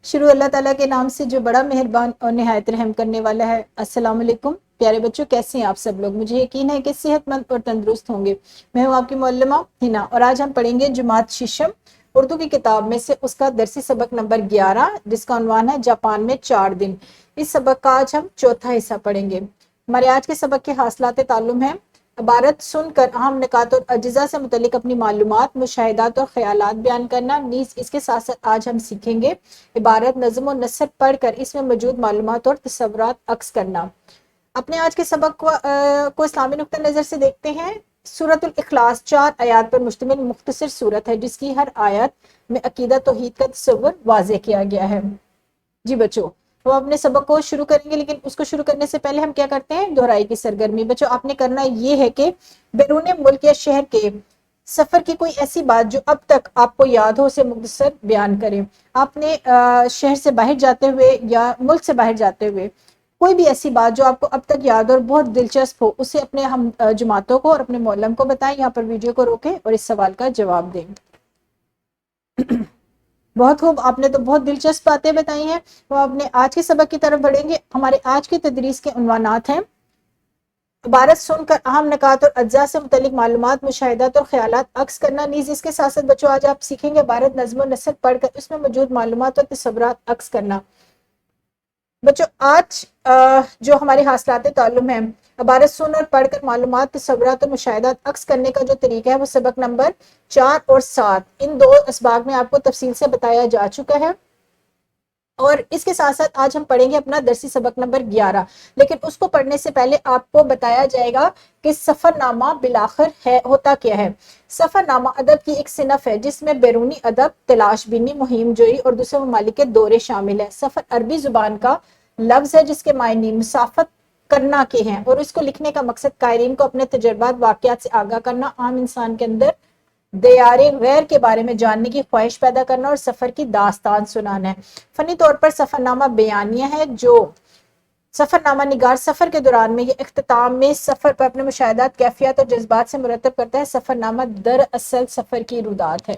शुरू अल्लाह ताला के नाम से जो बड़ा मेहरबान और निहायत रहम करने वाला है। अस्सलाम वालेकुम प्यारे बच्चों, कैसे हैं आप सब लोग। मुझे यकीन है कि सेहतमंद और तंदुरुस्त होंगे। मैं हूँ आपकी मौलमा हिना और आज हम पढ़ेंगे जुमात शीशम उर्दू की किताब में से उसका दरसी सबक नंबर 11 जिसका उन्वान है जापान में 4 दिन। इस सबक का आज हम चौथा हिस्सा पढ़ेंगे। हमारे आज के सबक के हासिलात ताल्लुम है इबारत सुनकर अहम निकात और अज्जा से मुतल्लिक अपनी मालूमात, मुशाहिदात और ख्यालात बयान करना। नीज इसके साथ साथ आज हम सीखेंगे इबारत, नज़्म और नसर पढ़कर इसमें मौजूद मालूमात और तसव्वुरात अक्स करना। अपने आज के सबक को इस्लामी नुक्ता नज़र से देखते हैं। सूरतुल इखलास 4 आयात पर मुश्तमिल मुख्तसर सूरत है जिसकी हर आयत में अकीदा तौहीद का तसव्वुर वाज़ेह किया गया है। जी बच्चों, हम अपने सबक को शुरू करेंगे, लेकिन उसको शुरू करने से पहले हम क्या करते हैं, दोहराई की सरगर्मी। बच्चों, आपने करना ये है कि बैरून मुल्क या शहर के सफर की कोई ऐसी बात जो अब तक आपको याद हो उसे मुख्तसर बयान करें। आपने शहर से बाहर जाते हुए या मुल्क से बाहर जाते हुए कोई भी ऐसी बात जो आपको अब तक याद हो और बहुत दिलचस्प हो उसे अपने हम जमातों को और अपने मौलम को बताएं। यहाँ पर वीडियो को रोकें और इस सवाल का जवाब दें। बहुत खूब, आपने तो बहुत दिलचस्प बातें बताई हैं। तो अपने आज के सबक की तरफ बढ़ेंगे। हमारे आज की तदरीस के उन्वानात हैं इबारत सुनकर अहम निकात और अज्जा से मुतल्लिक मालूमात, मुशाहिदात और ख्यालात अक्स करना। नीज इसके साथ साथ बच्चों आज आप सीखेंगे इबारत, नज़्म और नसर पढ़कर उसमें मौजूद मालूमात और तसव्वुरात अक्स करना। बच्चों, आज जो हमारे हासिलात ताल्लुम है इबारत सुन और पढ़कर मालूमात, तसव्वुरात और मुशाहिदात अक्स करने का जो तरीका है वो सबक नंबर 4 और 7 इन दो असबाग में आपको तफसील से बताया जा चुका है। और इसके साथ साथ आज हम पढ़ेंगे अपना दरसी सबक नंबर 11। लेकिन उसको पढ़ने से पहले आपको बताया जाएगा कि सफरनामा बिलाखिर है होता क्या है। सफरनामा अदब की एक सिनफ है जिसमें बैरूनी अदब, तलाशबीनी, मुहिम जोई और दूसरे ममालिक के दौरे शामिल है। सफर अरबी जुबान का लफ्ज है जिसके मायने मुसाफत करना के हैं और इसको लिखने का मकसद कायरीन को अपने तजर्बात, वाकयात से आगाह करना, आम इंसान के अंदर दयारे गैर के बारे में जानने की ख्वाहिश पैदा करना और सफर की दास्तान सुनाना है। फनी तौर पर सफरनामा बयानिया है जो सफरनामा निगार सफर के दौरान में या इख्तिताम में सफर पर अपने मुशाहिदात, कैफियत और जज्बात से मुरतब करता है। सफरनामा दरअसल सफर की रुदात है।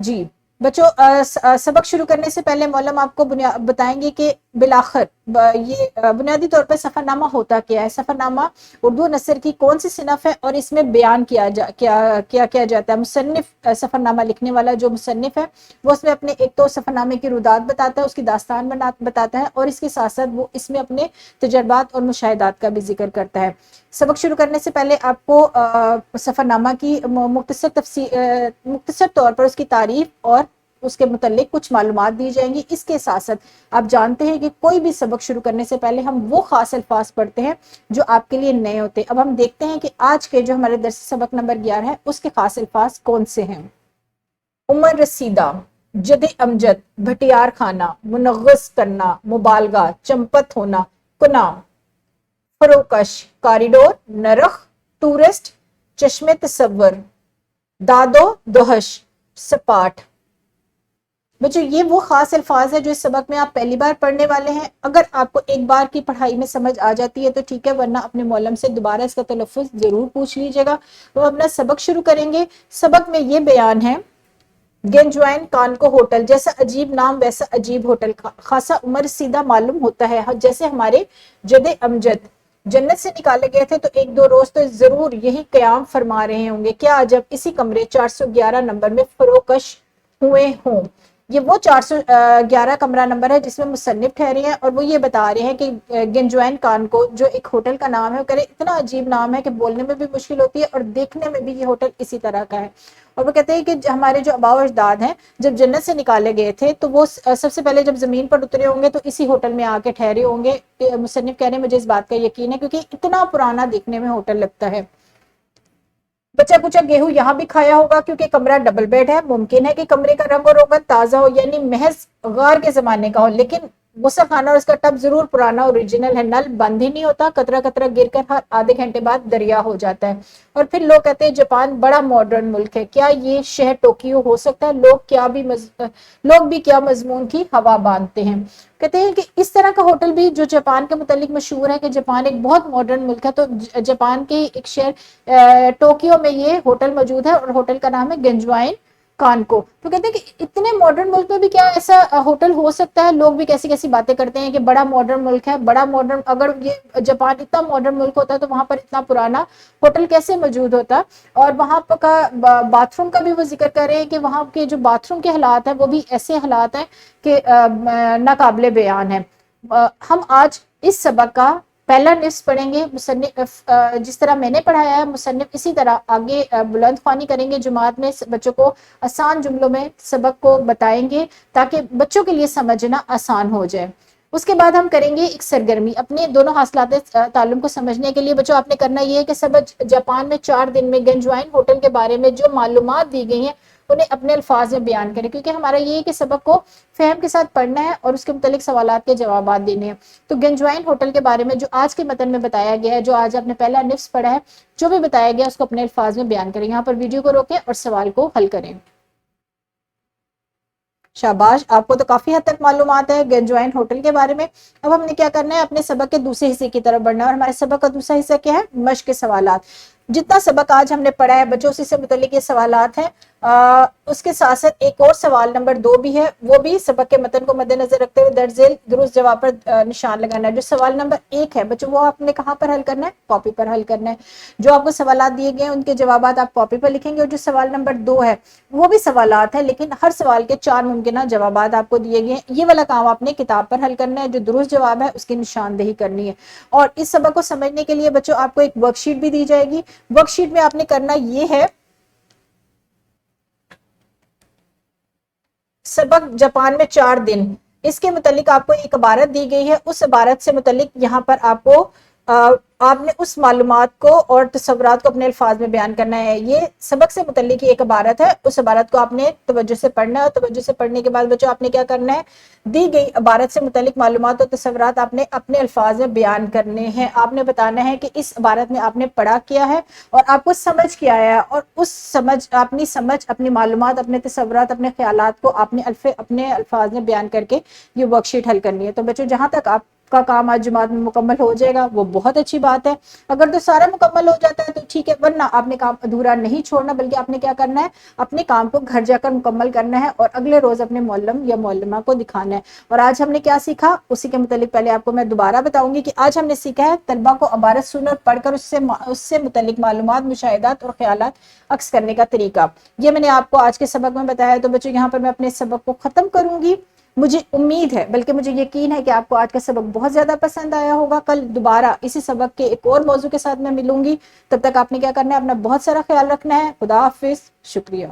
जी बच्चों, सबक शुरू करने से पहले मौलम आपको बताएंगे कि बिलाखिर ये बुनियादी तौर पर सफरनामा होता क्या है। सफरनामा उर्दू नसर की कौन सी सिनफ है और इसमें बयान किया जाता है। मुसन्निफ सफरनामा लिखने वाला जो मुसन्निफ है वो उसमें अपने एक तो सफरनामे की रुदात बताता है, उसकी दास्तान बताता है और इसके साथ साथ वो इसमें अपने तजर्बात और मुशाहिदात का भी जिक्र करता है। सबक शुरू करने से पहले आपको सफरनामा की मुख्तसर तौर पर उसकी तारीफ और उसके मुतल्लिक कुछ मालूमात दी जाएंगी। इसके साथ साथ आप जानते हैं कि कोई भी सबक शुरू करने से पहले हम वो खास अल्फाज पढ़ते हैं जो आपके लिए नए होते हैं। अब हम देखते हैं कि आज के जो हमारे दरसी सबक नंबर 11 है उसके खास अल्फाज कौन से हैं। उमर रसीदा, जद अमजद, भटियार खाना, मुनग़्ग़स करना, मुबालगा, चंपत होना, कुना, फरोकश, कॉरिडोर, नरख, टूरिस्ट, चश्मे तसव्वुर, दादो दोहश, सपाट। बच्चों, ये वो खास अल्फाज है जो इस सबक में आप पहली बार पढ़ने वाले हैं। अगर आपको एक बार की पढ़ाई में समझ आ जाती है तो ठीक है, वरना अपने मौलम से दोबारा इसका तलफ़्फ़ुज़ जरूर पूछ लीजिएगा। तो अपना सबक शुरू करेंगे। सबक में ये बयान है गेंजवाइन कानको होटल, जैसा अजीब नाम वैसा अजीब होटल, खासा उमर सीधा मालूम होता है। जैसे हमारे जद अमजद जन्नत से निकाले गए थे तो एक दो रोज तो जरूर यही कयाम फरमा रहे होंगे। क्या जब इसी कमरे 411 नंबर में फरोकश हुए हों। ये वो 411 कमरा नंबर है जिसमें मुसन्निफ ठहरे हैं और वो ये बता रहे हैं कि गेंजवाइन कान को जो एक होटल का नाम है, वो इतना अजीब नाम है कि बोलने में भी मुश्किल होती है और देखने में भी ये होटल इसी तरह का है। और वो कहते हैं कि हमारे जो आबा अजदाद हैं जब जन्नत से निकाले गए थे तो वो सबसे पहले जब जमीन पर उतरे होंगे तो इसी होटल में आके ठहरे होंगे। मुसन्निफ कह रहे हैं मुझे इस बात का यकीन है क्योंकि इतना पुराना देखने में होटल लगता है। बचा कुचा गेहूं यहाँ भी खाया होगा क्योंकि कमरा डबल बेड है। मुमकिन है कि कमरे का रंग और रोगन ताजा हो यानी महज गार के जमाने का हो, लेकिन गुस्सा खाना और उसका टब जरूर पुराना ओरिजिनल है। नल बंद ही नहीं होता, कतरा कतरा गिरकर हर आधे घंटे बाद दरिया हो जाता है। और फिर लोग कहते हैं जापान बड़ा मॉडर्न मुल्क है। क्या ये शहर टोक्यो हो सकता है? लोग भी क्या मजमून की हवा बांधते हैं। कहते हैं कि इस तरह का होटल भी जो जापान के मुतालिक मशहूर है कि जापान एक बहुत मॉडर्न मुल्क है, तो जापान के एक शहर टोक्यो में ये होटल मौजूद है और होटल का नाम है गेंजवाइन کان کو. تو کہتے ہیں کہ اتنے ماڈرن ملک میں بھی کیا ایسا ہوٹل ہو سکتا ہے. لوگ بھی کیسی کیسی باتیں کرتے ہیں کہ بڑا ماڈرن ملک ہے, بڑا ماڈرن, اگر یہ جاپان اتنا ماڈرن ملک ہوتا ہے تو وہاں پر اتنا پرانا ہوٹل کیسے موجود ہوتا. اور وہاں کا باتھ روم کا بھی وہ ذکر کر رہے ہیں کہ وہاں کے جو باتھ روم کے حالات ہیں وہ بھی ایسے حالات ہیں کہ ناقابل بیان ہے. ہم آج اس سبق کا پہلا نصف پڑھیں گے. مصنف جس طرح میں نے پڑھایا ہے, مصنف اسی طرح آگے بلند خوانی کریں گے. جماعت میں بچوں کو آسان جملوں میں سبق کو بتائیں گے تاکہ بچوں کے لیے سمجھنا آسان ہو جائے. اس کے بعد ہم کریں گے ایک سرگرمی اپنے دونوں حاصلات تعلم کو سمجھنے کے لیے. بچوں آپ نے کرنا یہ ہے کہ سب جاپان میں 4 دن میں گنجوائن ہوٹل کے بارے میں جو معلومات دی گئی ہیں انہیں اپنے الفاظ میں بیان کریں, کیونکہ ہمارا یہ ہے کہ سبق کو فہم کے ساتھ پڑھنا ہے اور اس کے متعلق سوالات کے جوابات دینے ہیں. تو گنجوائن ہوٹل کے بارے میں جو آج کے متن میں بتایا گیا ہے, جو آج آپ نے پہلا نصف پڑھا ہے, جو بھی بتایا گیا اس کو اپنے الفاظ میں بیان کریں. یہاں پر ویڈیو کو روکیں اور سوال کو حل کریں. شاباش, آپ کو تو کافی حد تک معلومات ہے گنجوائن ہوٹل کے بارے میں. اب ہم نے کیا کرنا ہے, اپنے سبق کے دوسرے حصے کی طرف بڑھنا ہے. اور ہمارے سبق کا دوسرا حصہ کیا ہے, مشق کے سوالات. جتنا سبق آج ہم نے پڑھا ہے بچوں سے متعلق یہ سوالات ہیں. اس کے ساتھ ساتھ ایک اور سوال نمبر 2 بھی ہے, وہ بھی سبق کے متن کو مد نظر رکھتے ہوئے درج ذیل درست جواب پر نشان لگانا ہے. جو سوال نمبر 1 ہے بچوں, وہ آپ نے کہاں پر حل کرنا ہے, کاپی پر حل کرنا ہے. جو آپ کو سوالات دیے گئے ہیں ان کے جوابات آپ کاپی پر لکھیں گے. اور جو سوال نمبر 2 ہے وہ بھی سوالات ہیں, لیکن ہر سوال کے 4 ممکنہ جوابات آپ کو دیے گئے ہیں. یہ والا کام آپ نے کتاب پر حل کرنا ہے. جو درست جواب ہے اس کی نشاندہی کرنی ہے. اور اس سبق کو سمجھنے کے لیے بچوں آپ کو ایک ورک شیٹ بھی دی جائے گی. ورک شیٹ میں آپ نے کرنا یہ ہے, سبق جاپان میں 4 دن, اس کے متعلق آپ کو ایک عبارت دی گئی ہے. اس عبارت سے متعلق یہاں پر آپ نے اس معلومات کو اور تصورات کو اپنے الفاظ میں بیان کرنا ہے. یہ سبق سے متعلق ایک عبارت ہے, اس عبارت کو آپ نے توجہ سے پڑھنا ہے. اور توجہ سے پڑھنے کے بعد بچوں آپ نے کیا کرنا ہے, دی گئی عبارت سے متعلق معلومات اور تصورات آپ نے اپنے الفاظ میں بیان کرنے ہیں. آپ نے بتانا ہے کہ اس عبارت میں آپ نے پڑھا کیا ہے اور آپ کو سمجھ کیا ہے, اور اس اپنی سمجھ, اپنی معلومات, اپنے تصورات, اپنے خیالات کو آپ نے اپنے الفاظ میں بیان کر کے یہ ورک شیٹ حل کرنی ہے. تو بچوں جہاں تک آپ کا کام آج جماعت میں مکمل ہو جائے گا وہ بہت اچھی بات ہے. اگر تو سارا مکمل ہو جاتا ہے تو ٹھیک ہے, ورنہ آپ نے کام ادھورا نہیں چھوڑنا, بلکہ آپ نے کیا کرنا ہے, اپنے کام کو گھر جا کر مکمل کرنا ہے اور اگلے روز اپنے معلم یا معلمہ کو دکھانا ہے. اور آج ہم نے کیا سیکھا اسی کے متعلق پہلے آپ کو میں دوبارہ بتاؤں گی کہ آج ہم نے سیکھا ہے طلبہ کو عبارت سن اور پڑھ کر اس سے متعلق معلومات, مشاہدات اور خیالات عکس کرنے کا طریقہ. یہ میں نے آپ کو آج کے سبق میں بتایا. تو بچوں یہاں پر میں اپنے سبق کو ختم کروں گی. مجھے امید ہے, بلکہ مجھے یقین ہے کہ آپ کو آج کا سبق بہت زیادہ پسند آیا ہوگا. کل دوبارہ اسی سبق کے ایک اور موضوع کے ساتھ میں ملوں گی. تب تک آپ نے کیا کرنا ہے, اپنا بہت سارا خیال رکھنا ہے. خدا حافظ, شکریہ.